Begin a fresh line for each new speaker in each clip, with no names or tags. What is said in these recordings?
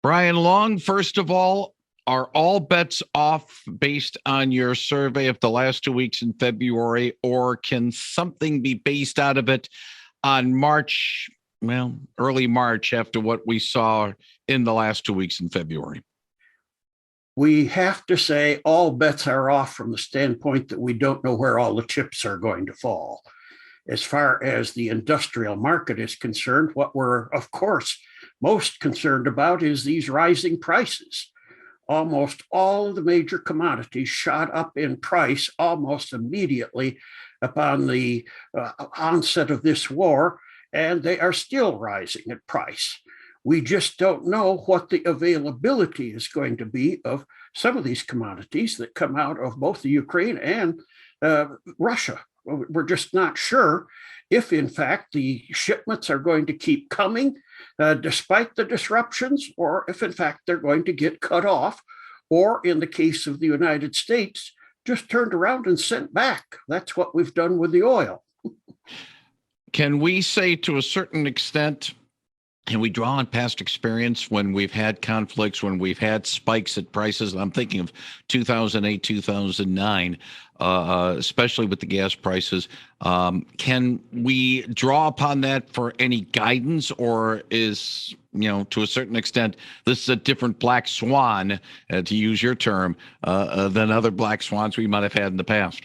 Brian Long, first of all, are all bets off based on your survey of the last 2 weeks in February, or can something be based out of it on March, well, early March, after what we saw in the last 2 weeks in February?
We have to say all bets are off from the standpoint that we don't know where all the chips are going to fall. As far as the industrial market is concerned, what we're, of course, most concerned about is these rising prices. Almost all of the major commodities shot up in price almost immediately upon the onset of this war, and they are still rising in price. We just don't know what the availability is going to be of some of these commodities that come out of both the Ukraine and Russia. We're just not sure if, in fact, the shipments are going to keep coming despite the disruptions, or if, in fact, they're going to get cut off, or in the case of the United States, just turned around and sent back. That's what we've done with the oil.
Can we say to a certain extent, and we draw on past experience when we've had conflicts, when we've had spikes at prices? I'm thinking of 2008, 2009, especially with the gas prices. Can we draw upon that for any guidance, or is, to a certain extent, this is a different black swan, to use your term, than other black swans we might have had in the past?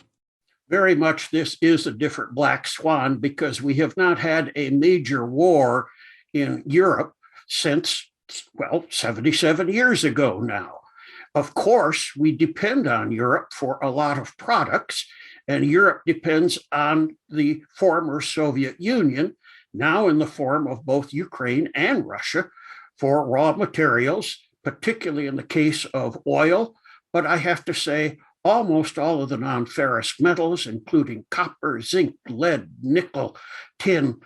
Very much this is a different black swan, because we have not had a major war in Europe since, 77 years ago now. Of course, we depend on Europe for a lot of products, and Europe depends on the former Soviet Union, now in the form of both Ukraine and Russia, for raw materials, particularly in the case of oil. But I have to say, almost all of the non-ferrous metals, including copper, zinc, lead, nickel, tin,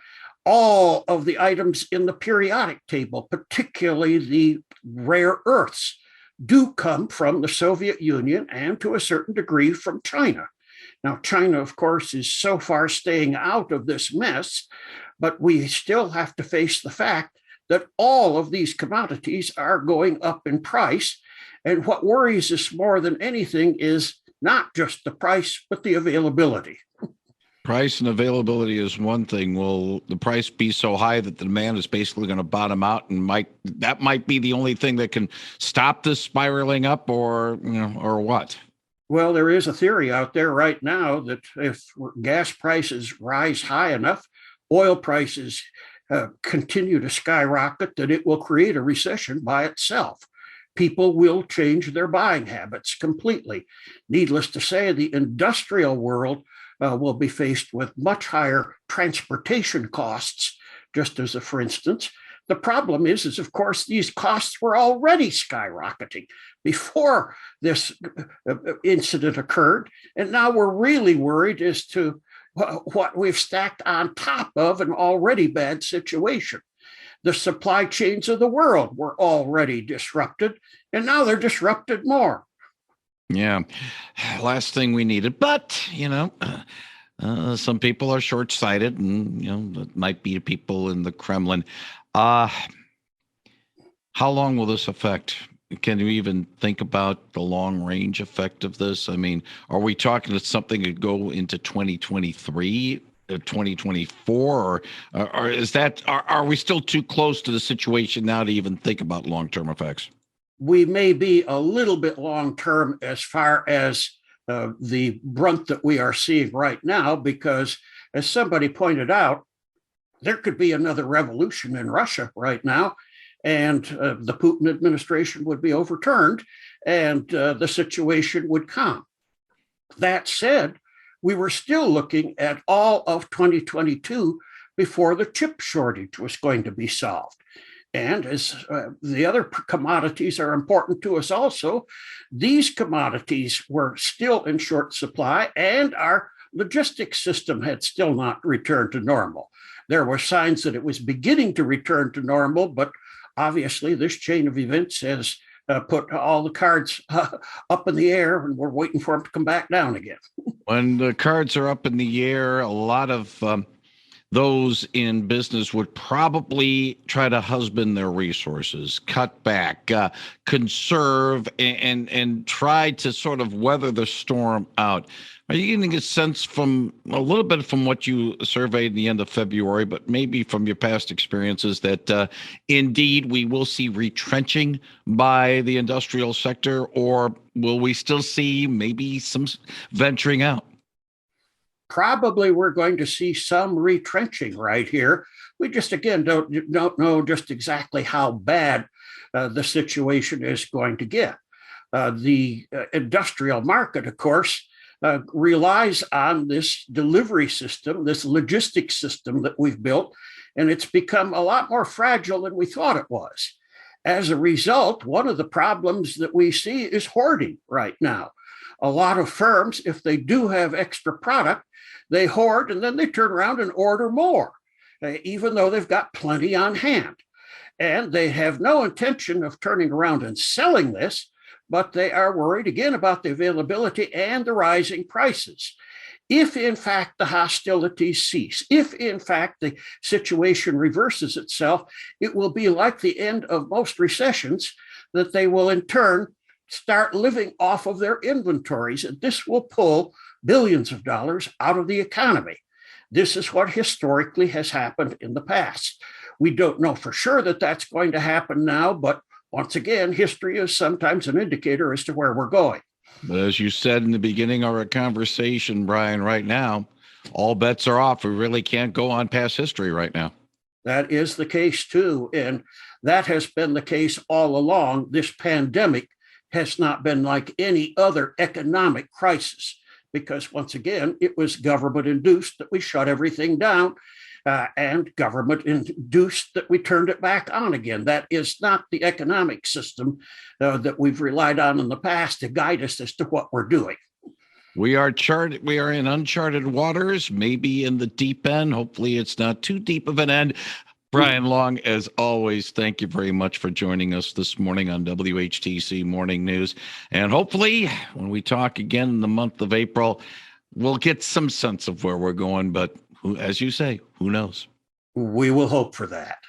all of the items in the periodic table, particularly the rare earths, do come from the Soviet Union and to a certain degree from China. Now, China, of course, is so far staying out of this mess, but we still have to face the fact that all of these commodities are going up in price. And what worries us more than anything is not just the price, but the availability.
Price and availability is one thing. Will the price be so high that the demand is basically going to bottom out, and that might be the only thing that can stop this spiraling up, or what?
Well, there is a theory out there right now that if gas prices rise high enough, oil prices continue to skyrocket, that it will create a recession by itself. People will change their buying habits completely. Needless to say, the industrial world will be faced with much higher transportation costs. Just as a for instance, the problem is of course, these costs were already skyrocketing before this incident occurred. And now we're really worried as to what we've stacked on top of an already bad situation. The supply chains of the world were already disrupted, and now they're disrupted more.
Yeah, last thing we needed. But, some people are short-sighted, and, that might be people in the Kremlin. How long will this affect? Can you even think about the long-range effect of this? I mean, are we talking that something could go into 2023? 2024, or is that, are we still too close to the situation now to even think about long-term effects?
We may be a little bit long-term as far as the brunt that we are seeing right now, because as somebody pointed out, there could be another revolution in Russia right now, and the Putin administration would be overturned, and the situation would calm. That said, we were still looking at all of 2022 before the chip shortage was going to be solved. And as the other commodities are important to us also, these commodities were still in short supply, and our logistics system had still not returned to normal. There were signs that it was beginning to return to normal, but obviously this chain of events has put all the cards up in the air, and we're waiting for them to come back down again.
When the cards are up in the air, a lot of those in business would probably try to husband their resources, cut back, conserve, and try to sort of weather the storm out. Are you getting a sense from a little bit from what you surveyed in the end of February, but maybe from your past experiences that indeed we will see retrenching by the industrial sector, or will we still see maybe some venturing out?
Probably we're going to see some retrenching right here. We just again don't know just exactly how bad the situation is going to get. The industrial market, of course, relies on this delivery system, this logistics system that we've built, and it's become a lot more fragile than we thought it was. As a result, one of the problems that we see is hoarding right now. A lot of firms, if they do have extra product, they hoard and then they turn around and order more, even though they've got plenty on hand. And they have no intention of turning around and selling this, but they are worried again about the availability and the rising prices. If in fact the hostilities cease, if in fact the situation reverses itself, it will be like the end of most recessions, that they will in turn start living off of their inventories. And this will pull billions of dollars out of the economy. This is what historically has happened in the past. We don't know for sure that that's going to happen now, but once again, history is sometimes an indicator as to where we're going.
But as you said in the beginning of our conversation, Brian, right now, all bets are off. We really can't go on past history right now.
That is the case too. And that has been the case all along. This pandemic has not been like any other economic crisis, because once again, it was government induced that we shut everything down, and government induced that we turned it back on again. That is not the economic system that we've relied on in the past to guide us as to what we're doing.
We are in uncharted waters, maybe in the deep end. Hopefully it's not too deep of an end. Brian Long, as always, thank you very much for joining us this morning on WHTC Morning News. And hopefully, when we talk again in the month of April, we'll get some sense of where we're going. But as you say, who knows?
We will hope for that.